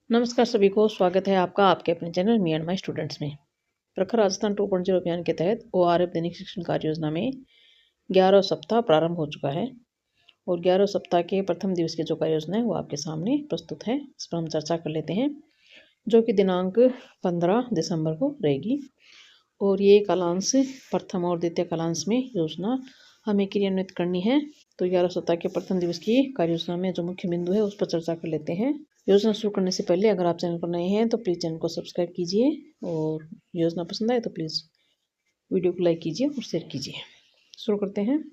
नमस्कार सभी को, स्वागत है आपका आपके अपने channel me and my students में। प्रखर राजस्थान 2.0 अभियान के तहत ORF दैनिक शिक्षण कार्य योजना में 11 सप्ताह प्रारंभ हो चुका है और 11 सप्ताह के प्रथम दिवस की जो कार्य योजना है वो आपके सामने प्रस्तुत है। इस पर हम चर्चा कर लेते हैं, जो कि दिनांक 15 दिसंबर को रहेगी। और ये कालांश प्रथम और द्वितीय कालांश में योजना हमें क्रियान्वित करनी है। तो 11 सप्ताह के प्रथम दिवस की कार्य योजना में जो मुख्य बिंदु है उस पर चर्चा कर लेते हैं। योजना शुरू करने से पहले अगर आप चैनल पर नए हैं तो प्लीज़ चैनल को सब्सक्राइब कीजिए और योजना पसंद आए तो प्लीज़ वीडियो को लाइक कीजिए और शेयर कीजिए। शुरू करते हैं।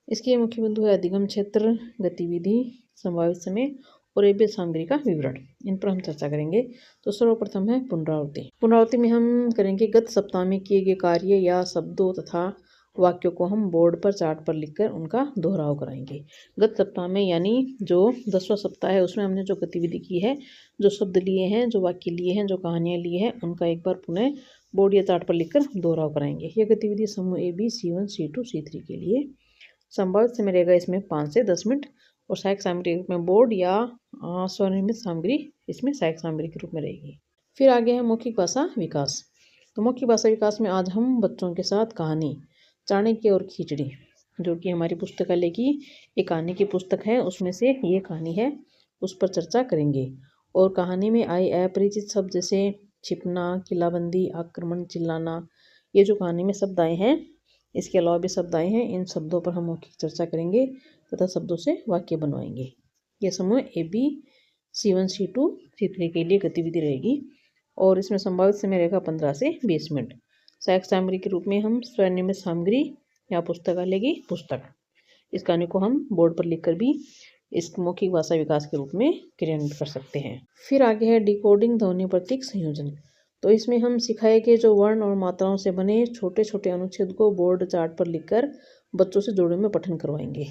इसके मुख्य बिंदु है अधिगम क्षेत्र, गतिविधि, संभावित समय और एबीएस सामग्री का विवरण। इन पर हम चर्चा करेंगे। तो सर्वप्रथम है पुनरावृत्ति। पुनरावृत्ति में हम करेंगे गत सप्ताह में किए गए कार्य या शब्दों तथा वाक्यों को हम बोर्ड पर चार्ट पर लिखकर उनका दोहराव कराएंगे। गत सप्ताह में यानी जो 10वां सप्ताह है उसमें हमने जो गतिविधि की है, जो शब्द लिए हैं, जो वाक्य लिए हैं, जो कहानियाँ ली हैं, उनका एक बार पुनः बोर्ड या चार्ट पर लिखकर दोहराव कराएंगे। यह गतिविधि समूह AB C1 C2 C3 के लिए। संभावित समय रहेगा इसमें 5 से 10 मिनट और सहायक सामग्री के रूप में बोर्ड या स्वनिर्मित सामग्री इसमें सहायक सामग्री के रूप में रहेगी। फिर आगे है मौखिक भाषा विकास। तो मौखिक भाषा विकास में आज हम बच्चों के साथ कहानी चाणक्य और खिचड़ी, जो कि हमारी पुस्तकालय की एक कहानी की पुस्तक है, उसमें से ये कहानी है, उस पर चर्चा करेंगे। और कहानी में आए अपरिचित शब्द जैसे छिपना, किलाबंदी, आक्रमण, चिल्लाना, ये जो कहानी में शब्द आए हैं, इसके अलावा भी शब्द आए हैं, इन शब्दों पर हम मौखिक चर्चा करेंगे तथा शब्दों से वाक्य बनवाएंगे। यह समूह AB C1 C2 C3 के लिए गतिविधि रहेगी और इसमें संभावित समय रहेगा 15 से 20 मिनट। सहायक सामग्री के रूप में हम स्वनिर्मित सामग्री या पुस्तकालय की पुस्तक, इस कहानी को हम बोर्ड पर लिखकर भी इस मौखिक भाषा विकास के रूप में क्रियान्वित कर सकते हैं। फिर आगे है डिकोडिंग ध्वनि प्रतीक संयोजन। तो इसमें हम सिखाए गए जो वर्ण और मात्राओं से बने छोटे छोटे अनुच्छेद को बोर्ड चार्ट पर लिखकर बच्चों से जोड़े में पठन करवाएंगे।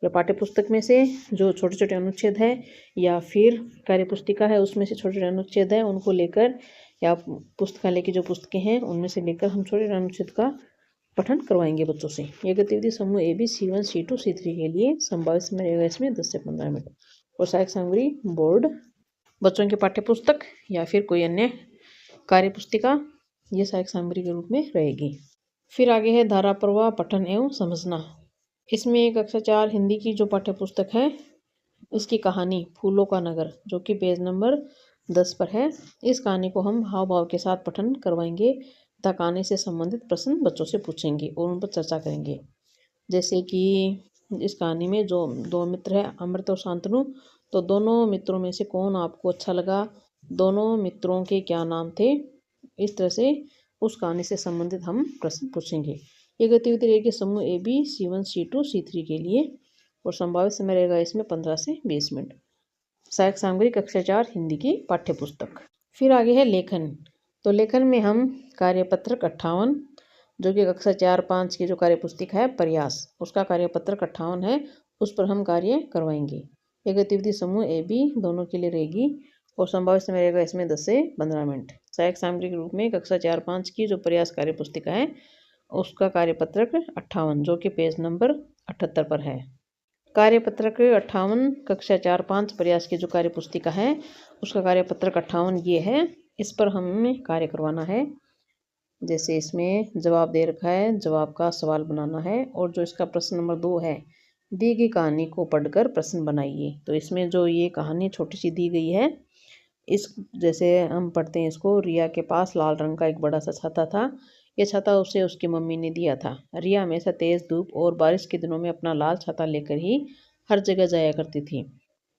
या पाठ्य पुस्तक में से जो छोटे छोटे अनुच्छेद है या फिर कार्य पुस्तिका है उसमें से छोटे छोटे अनुच्छेद है उनको लेकर, या पुस्तकालय की जो पुस्तकें हैं उनमें से लेकर हम छोटे अनुच्छेद का पठन करवाएंगे बच्चों से। यह गतिविधि समूह AB C1 C2 C3 के लिए। संभावित समय रहेगा इसमें 10 से 15 मिनट और सहायक सामग्री बोर्ड, बच्चों की पाठ्य पुस्तक या फिर कोई अन्य कार्य पुस्तिका, ये सहायक सामग्री के रूप में रहेगी। फिर आगे है धारा प्रवाह पठन एवं समझना। इसमें कक्षा 4 हिंदी की जो पाठ्य पुस्तक है, इसकी कहानी फूलों का नगर, जो कि पेज नंबर 10 पर है। इस कहानी को हम हाव भाव के साथ पठन करवाएंगे तथा कहानी से संबंधित प्रश्न बच्चों से पूछेंगे और उन पर चर्चा करेंगे। जैसे कि इस कहानी में जो दो मित्र हैं, अमृत और शांतनु, तो दोनों मित्रों में से कौन आपको अच्छा लगा, दोनों मित्रों के क्या नाम थे, इस तरह से उस कहानी से संबंधित हम प्रश्न पूछेंगे। ये गतिविधि रहेगी समूह AB C1 C2 C3 के लिए और संभावित समय रहेगा इसमें 15 से 20 मिनट। सहायक सामग्री कक्षा 4 हिंदी की पाठ्य पुस्तक। फिर आगे है लेखन। तो लेखन में हम कार्यपत्रक 58, जो कि कक्षा 4-5 की जो कार्य पुस्तिका है प्रयास, उसका कार्यपत्रक 58 है, उस पर हम कार्य करवाएंगे। यह गतिविधि समूह AB दोनों के लिए रहेगी और संभावित समय रहेगा इसमें 10 से 15 मिनट। सहायक सामग्री के रूप में कक्षा 4-5 की जो प्रयास कार्य पुस्तिका है उसका कार्यपत्रक 58, जो कि पेज नंबर 78 पर है। कार्यपत्रक 58 कक्षा 4-5 प्रयास की जो कार्य पुस्तिका है उसका कार्यपत्रक 58 ये है, इस पर हमें कार्य करवाना है। जैसे इसमें जवाब दे रखा है, जवाब का सवाल बनाना है और जो इसका प्रश्न नंबर 2 है, दी गई कहानी को पढ़कर प्रश्न बनाइए। तो इसमें जो ये कहानी छोटी सी दी गई है, इस जैसे हम पढ़ते हैं इसको, रिया के पास लाल रंग का एक बड़ा सा छाता था। यह छाता उसे उसकी मम्मी ने दिया था। रिया हमेशा तेज धूप और बारिश के दिनों में अपना लाल छाता लेकर ही हर जगह जाया करती थी।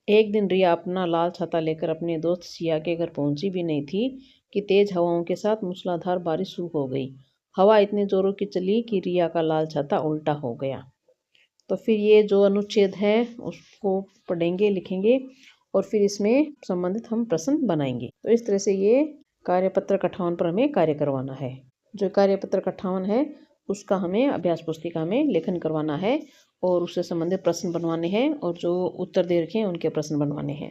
एक दिन रिया अपना लाल छाता लेकर अपने दोस्त सिया के घर पहुंची भी नहीं थी कि तेज हवाओं के साथ मूसलाधार बारिश शुरू हो गई। हवा इतने जोरों की चली कि रिया का लाल छाता उल्टा हो गया। तो फिर ये जो अनुच्छेद है उसको पढ़ेंगे, लिखेंगे और फिर इसमें संबंधित हम प्रश्न बनाएंगे। तो इस तरह से ये कार्यपत्रक 58 पर हमें कार्य करवाना है। जो कार्यपत्रक 58 है उसका हमें अभ्यास पुस्तिका में लेखन करवाना है और उससे संबंधित प्रश्न बनवाने हैं और जो उत्तर दे रखे हैं उनके प्रश्न बनवाने हैं।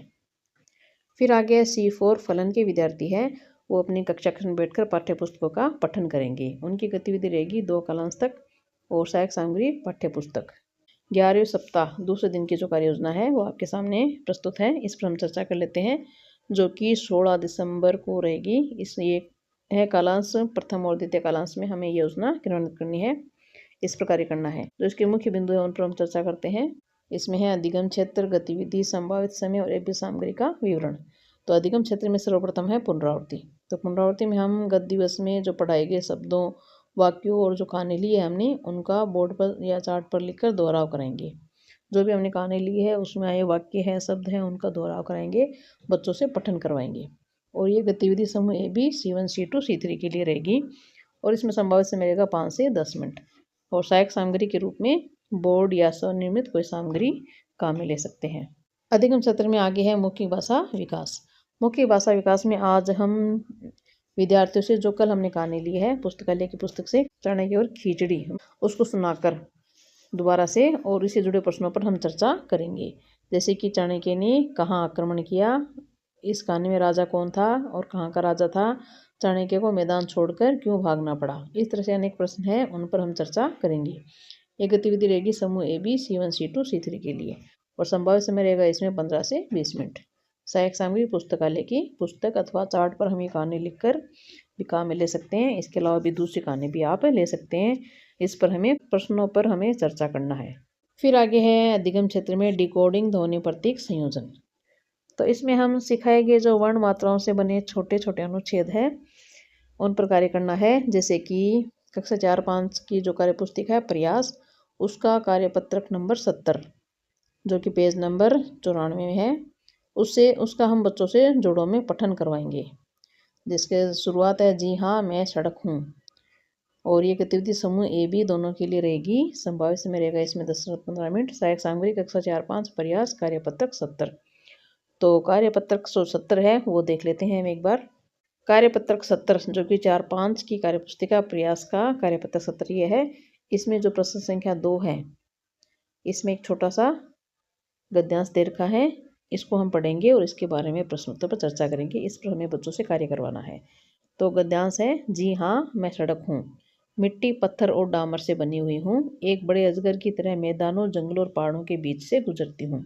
फिर आगे C4 फलन के विद्यार्थी हैं, वो अपनी कक्षा में बैठकर पाठ्य पुस्तकों का पठन करेंगे। उनकी गतिविधि रहेगी 2 कालांश तक और सहायक सामग्री पाठ्य पुस्तक। 11वें सप्ताह दूसरे दिन की जो कार्य योजना है वो आपके सामने प्रस्तुत है, इस पर हम चर्चा कर लेते हैं। जो कि 16 दिसंबर को रहेगी। इस ये है कालांश, प्रथम और द्वितीय कालांश में हमें योजना क्रियान्वित करनी है, इस प्रकार ही करना है। जो इसके मुख्य बिंदु है उन पर हम चर्चा करते हैं। इसमें है अधिगम क्षेत्र, गतिविधि, संभावित समय और एवं सामग्री का विवरण। तो अधिगम क्षेत्र में सर्वप्रथम है पुनरावृत्ति। तो पुनरावृत्ति में हम गत दिवस में जो पढ़ाए गए शब्दों, वाक्यों और जो कहानी ली है हमने, उनका बोर्ड पर या चार्ट पर लिखकर दोहराव कराएंगे। जो भी हमने कहानी ली है उसमें आए वाक्य हैं, शब्द हैं, उनका दोहराव कराएंगे, बच्चों से पठन करवाएंगे। और ये गतिविधि समूह A B C1 C2 C3 के लिए रहेगी और इसमें संभावित समय रहेगा 5 से 10 मिनट। और सहायक सामग्री के रूप में बोर्ड या स्वनिर्मित कोई सामग्री काम में ले सकते हैं। अधिगम सत्र में आगे है मौखिक भाषा विकास। मौखिक भाषा विकास में आज हम विद्यार्थियों से जो कल हमने कहानी ली है पुस्तकालय की पुस्तक से चने की और खिचड़ी, उसको सुनाकर दोबारा से और इससे जुड़े प्रश्नों पर हम चर्चा करेंगे। जैसे कि चाणक्य ने कहाँ आक्रमण किया, इस कहानी में राजा कौन था और कहाँ का राजा था, चाणक्य को मैदान छोड़कर क्यों भागना पड़ा। इस तरह से अनेक प्रश्न हैं, उन पर हम चर्चा करेंगे। ये गतिविधि रहेगी समूह A B C1 C2 C3 के लिए और संभावित समय रहेगा इसमें 15 से 20 मिनट। सहायक सामग्री पुस्तकालय की पुस्तक अथवा चार्ट पर हम ये कहानी लिखकर भी काम में ले सकते हैं। इसके अलावा भी दूसरी कहानी भी आप ले सकते हैं। इस पर हमें प्रश्नों पर हमें चर्चा करना है। फिर आगे है अधिगम क्षेत्र में डिकोडिंग, ध्वनि प्रतीक संयोजन। तो इसमें हम सिखाएंगे जो वर्ण मात्राओं से बने छोटे छोटे अनुच्छेद हैं, उन पर कार्य करना है। जैसे कि कक्षा 4-5 की जो कार्य पुस्तिका है प्रयास, उसका कार्यपत्रक नंबर 70 जो कि पेज नंबर 94 में है, उसका हम बच्चों से जोड़ों में पठन करवाएंगे। जिसके शुरुआत है जी हाँ मैं सड़क हूँ। और ये गतिविधि समूह ए बी दोनों के लिए रहेगी। संभावित समय रहेगा इसमें 10 से 15 मिनट। सहायक सामग्री कक्षा 4-5 प्रयास, कार्यपत्रक 70। तो कार्यपत्रक 70 है वो देख लेते हैं हम एक बार। कार्यपत्रक 70 जो कि 4-5 की कार्यपुस्तिका प्रयास का कार्यपत्रक 70 ये है। इसमें जो प्रश्न संख्या 2 है, इसमें एक छोटा सा गद्यांश दे रखा है, इसको हम पढ़ेंगे और इसके बारे में प्रश्नोत्तर पर चर्चा करेंगे। इस पर हमें बच्चों से कार्य करवाना है। तो गद्यांश है जी हाँ मैं सड़क हूँ, मिट्टी, पत्थर और डामर से बनी हुई हूँ, एक बड़े अजगर की तरह मैदानों, जंगलों और पहाड़ों के बीच से गुजरती हूँ,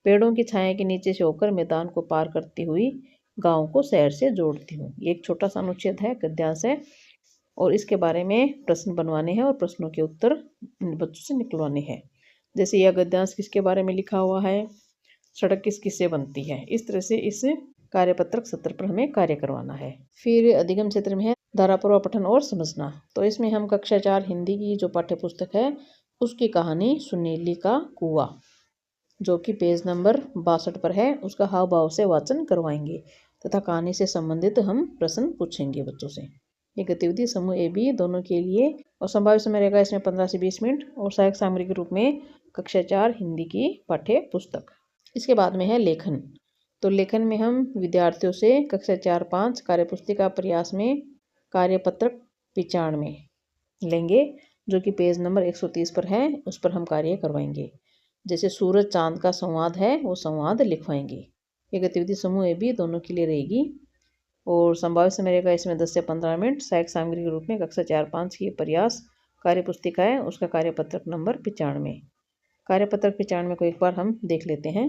पेड़ों की छाया के नीचे से होकर मैदान को पार करती हुई गांव को शहर से जोड़ती हूँ। ये एक छोटा सा अनुच्छेद है, गद्यांश है और इसके बारे में प्रश्न बनवाने हैं और प्रश्नों के उत्तर बच्चों से निकलवाने हैं। जैसे यह गद्यांश किसके बारे में लिखा हुआ है, सड़क किस किस से बनती है। इस तरह से इस कार्यपत्रक 70 पर हमें कार्य करवाना है। फिर अधिगम क्षेत्र में है धारापूर्वक पठन और समझना। तो इसमें हम कक्षा 4 हिंदी की जो पाठ्य पुस्तक है उसकी कहानी सुनीली का कुआं जो कि पेज नंबर 62 पर है, उसका हाव भाव से वाचन करवाएंगे तथा कहानी से संबंधित हम प्रश्न पूछेंगे बच्चों से। ये गतिविधि समूह ए बी दोनों के लिए और संभावित समय रहेगा इसमें 15 से 20 मिनट और सहायक सामग्री के रूप में कक्षा 4 हिंदी की पाठ्य पुस्तक। इसके बाद में है लेखन। तो लेखन में हम विद्यार्थियों से कक्षा 4-5 कार्यपुस्तिका प्रयास में कार्यपत्रक 95 लेंगे जो कि पेज नंबर 130 पर है, उस पर हम कार्य करवाएंगे। जैसे सूरज चांद का संवाद है वो संवाद लिखवाएंगे। ये गतिविधि समूह ए बी दोनों के लिए रहेगी और संभावित समय रहेगा इसमें 10 से 15 मिनट। सहायक सामग्री के रूप में कक्षा 4-5 की प्रयास कार्यपुस्तिका है, उसका कार्यपत्रक नंबर 95। कार्यपत्रक 95 को एक बार हम देख लेते हैं।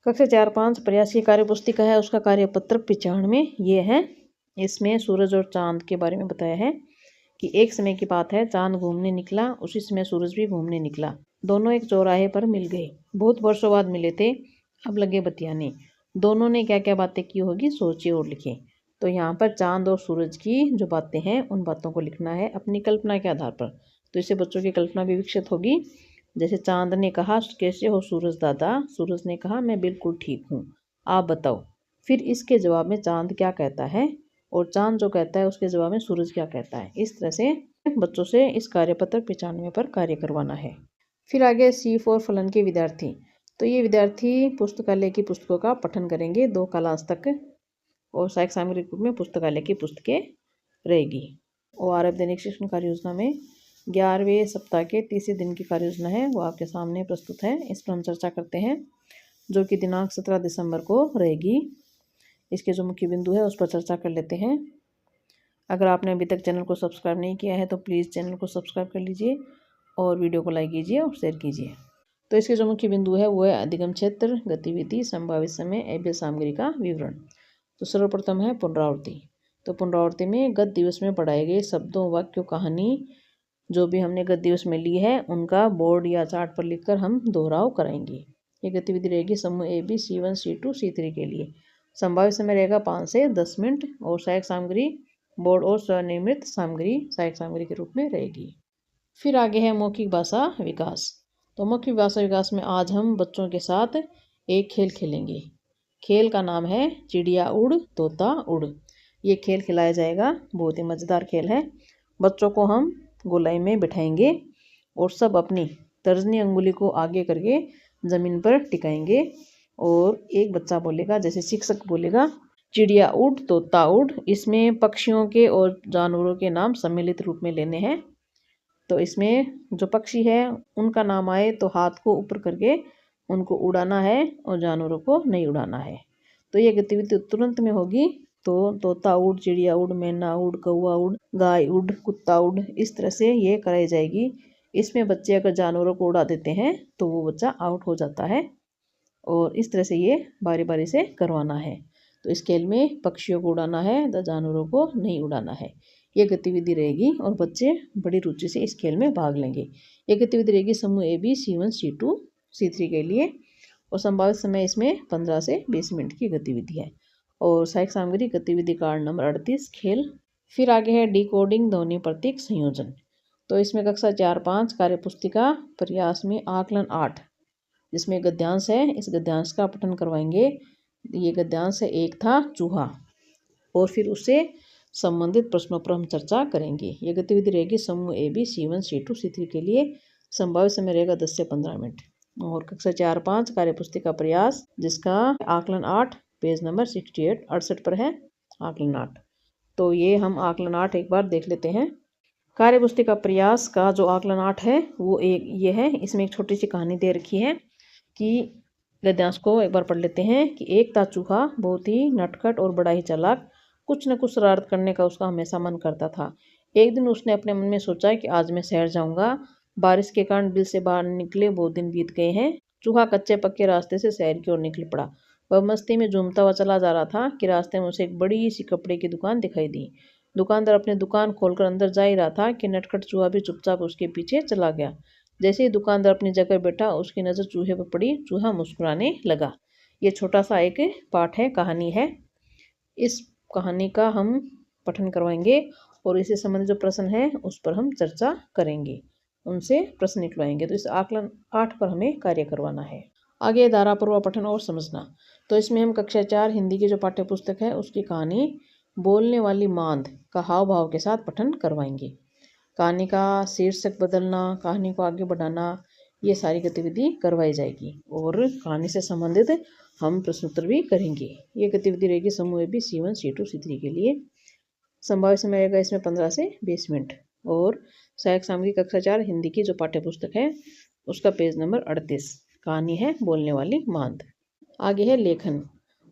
कक्षा 4-5 प्रयास की कार्यपुस्तिका है, उसका कार्यपत्रक 95 ये है। इसमें सूरज और चांद के बारे में बताया है कि एक समय की बात है, चांद घूमने निकला, उसी समय सूरज भी घूमने निकला। दोनों एक चौराहे पर मिल गए, बहुत वर्षों बाद मिले थे, अब लगे बतियाने। दोनों ने क्या क्या बातें की होगी सोचे और लिखे। तो यहाँ पर चांद और सूरज की जो बातें हैं उन बातों को लिखना है अपनी कल्पना के आधार पर। तो इससे बच्चों की कल्पना भी विकसित होगी। जैसे चांद ने कहा कैसे हो सूरज दादा, सूरज ने कहा मैं बिल्कुल ठीक हूँ, आप बताओ। फिर इसके जवाब में चांद क्या कहता है और चांद जो कहता है उसके जवाब में सूरज क्या कहता है। इस तरह से बच्चों से इस कार्यपत्रक 95 पर कार्य करवाना है। फिर आगे C4 फलन के विद्यार्थी। तो ये विद्यार्थी पुस्तकालय की पुस्तकों का पठन करेंगे 2 क्लास तक और सहायक सामग्री के रूप में पुस्तकालय की पुस्तकें रहेगी। ORF दैनिक शिक्षण कार्य योजना में 11वें सप्ताह के तीसरे दिन की कार्य योजना है, वो आपके सामने प्रस्तुत है। इस पर हम चर्चा करते हैं जो कि दिनांक 17 दिसंबर को रहेगी। इसके जो मुख्य बिंदु है उस पर चर्चा कर लेते हैं। अगर आपने अभी तक चैनल को सब्सक्राइब नहीं किया है तो प्लीज़ चैनल को सब्सक्राइब कर लीजिए और वीडियो को लाइक कीजिए और शेयर कीजिए। तो इसके जो मुख्य बिंदु है वो है अधिगम क्षेत्र, गतिविधि, संभावित समय, एवं सामग्री का विवरण। तो सर्वप्रथम है पुनरावृत्ति। तो पुनरावृत्ति में गत दिवस में पढ़ाए गए शब्दों, वाक्यों, कहानी जो भी हमने गत दिवस में ली है उनका बोर्ड या चार्ट पर लिखकर हम दोहराव कराएंगे। ये गतिविधि रहेगी समूह A B C1 C2 C3 के लिए। संभावित समय रहेगा 5 से 10 मिनट और सहायक सामग्री बोर्ड और स्वनिर्मित सामग्री सहायक सामग्री के रूप में रहेगी। फिर आगे है मौखिक भाषा विकास। तो मौखिक भाषा विकास में आज हम बच्चों के साथ एक खेल खेलेंगे। खेल का नाम है चिड़िया उड़ तोता उड़। ये खेल खिलाया जाएगा, बहुत ही मज़ेदार खेल है। बच्चों को हम गोलाई में बिठाएंगे और सब अपनी तर्जनी अंगुली को आगे करके ज़मीन पर टिकाएंगे और एक बच्चा बोलेगा, जैसे शिक्षक बोलेगा, चिड़िया उड़ तोता उड़। इसमें पक्षियों के और जानवरों के नाम सम्मिलित रूप में लेने हैं। तो इसमें जो पक्षी है उनका नाम आए तो हाथ को ऊपर करके उनको उड़ाना है और जानवरों को नहीं उड़ाना है। तो ये गतिविधि तुरंत में होगी। तो तोता उड़, चिड़िया उड़, मैना उड़, कौवा उड़, गाय उड़, कुत्ता उड़, इस तरह से ये कराई जाएगी। इसमें बच्चे अगर जानवरों को उड़ा देते हैं तो वो बच्चा आउट हो जाता है और इस तरह से ये बारी बारी से करवाना है। तो इस खेल में पक्षियों को उड़ाना है तो जानवरों को नहीं उड़ाना है। ये गतिविधि रहेगी और बच्चे बड़ी रुचि से इस खेल में भाग लेंगे। ये गतिविधि रहेगी समूह A B C1 C2 C3 के लिए और संभावित समय इसमें 15 से 20 मिनट की गतिविधि है। और सहायक सामग्री गतिविधि कार्ड नंबर 38 खेल। फिर आगे है डिकोडिंग ध्वनि प्रतीक संयोजन। तो इसमें कक्षा 4-5 कार्य पुस्तिका प्रयास में आकलन 8 जिसमें गद्यांश है, इस गद्यांश का पठन करवाएंगे। ये गद्यांश है, एक था चूहा और फिर उससे संबंधित प्रश्नों पर हम चर्चा करेंगे। ये गतिविधि रहेगी समूह A B C1 C2 C3 के लिए। संभावित समय रहेगा 10 से 15 मिनट। और कक्षा 4-5 कार्य पुस्तिका प्रयास जिसका आकलन 8 पेज नंबर 68 पर है आकलन 8। तो ये हम आकलन 8 एक बार देख लेते हैं। कार्य पुस्तिका प्रयास का जो आकलन 8 है वो ये है। इसमें एक छोटी सी कहानी दे रखी है कि गद्यांश को एक बार पढ़ लेते हैं कि एक था चूहा, बहुत ही नटखट और बड़ा ही चालाक। कुछ न कुछ शरारत करने का उसका हमेशा मन करता था। एक दिन उसने अपने मन में सोचा कि आज मैं शहर जाऊंगा। बारिश के कारण बिल से बाहर निकले बहुत दिन बीत गए हैं। चूहा कच्चे पक्के रास्ते से शहर की ओर निकल पड़ा। वह मस्ती में झूमता हुआ चला जा रहा था कि रास्ते में उसे एक बड़ी सी कपड़े की दुकान दिखाई दी। दुकानदार अपनी दुकान खोलकर अंदर जा ही रहा था कि नटखट चूहा भी चुपचाप उसके पीछे चला गया। जैसे ही दुकानदार अपनी जगह बैठा उसकी नज़र चूहे पर पड़ी। चूहा मुस्कुराने लगा। ये छोटा सा एक पाठ है, कहानी है। इस कहानी का हम पठन करवाएंगे और इससे संबंधित जो प्रश्न है उस पर हम चर्चा करेंगे, उनसे प्रश्न निकलवाएंगे। तो इस आकलन 8 पर हमें कार्य करवाना है। आगे धारापूर्वक पठन और समझना। तो इसमें हम कक्षा 4 हिंदी की जो पाठ्य पुस्तक है उसकी कहानी बोलने वाली मांद का हाव भाव के साथ पठन करवाएंगे। कहानी का शीर्षक बदलना, कहानी को आगे बढ़ाना, ये सारी गतिविधि करवाई जाएगी और कहानी से संबंधित हम प्रश्नोत्तर भी करेंगे। ये गतिविधि रहेगी समूह A B C1 C2 C3 के लिए। संभावित समय रहेगा इसमें 15 से 20 मिनट और सहायक सामग्री कक्षा 4 हिंदी की जो पाठ्य पुस्तक है उसका पेज नंबर 38 कहानी है बोलने वाली मांद। आगे है लेखन।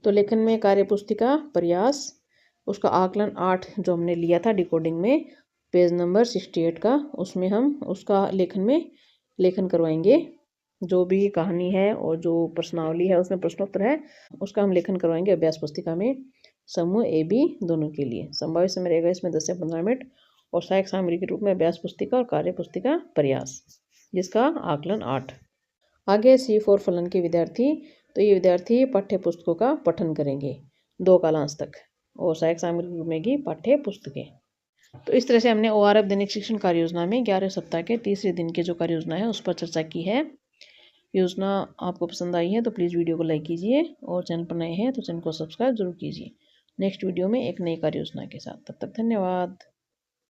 तो लेखन में कार्य पुस्तिका प्रयास उसका आकलन 8 जो हमने लिया था डिकोडिंग में पेज नंबर 68 का, उसमें हम उसका लेखन करवाएंगे। जो भी कहानी है और जो प्रश्नावली है उसमें प्रश्नोत्तर है उसका हम लेखन करवाएंगे अभ्यास पुस्तिका में समूह ए बी दोनों के लिए। संभावित समय रहेगा इसमें 10 से 15 मिनट और सहायक सामग्री के रूप में अभ्यास पुस्तिका और कार्य पुस्तिका प्रयास जिसका आकलन 8। आगे C4 फलन के विद्यार्थी। तो ये विद्यार्थी पाठ्य पुस्तकों का पठन करेंगे 2 कालांश तक और सहायक सामग्री के रूप में की पाठ्य पुस्तकें। तो इस तरह से हमने ORF दैनिक शिक्षण कार्य योजना में 11 सप्ताह के तीसरे दिन की जो कार्य योजना है उस पर चर्चा की है। योजना आपको पसंद आई है तो प्लीज़ वीडियो को लाइक कीजिए और चैनल पर नए हैं तो चैनल को सब्सक्राइब जरूर कीजिए। नेक्स्ट वीडियो में एक नई कार्य योजना के साथ, तब तक धन्यवाद।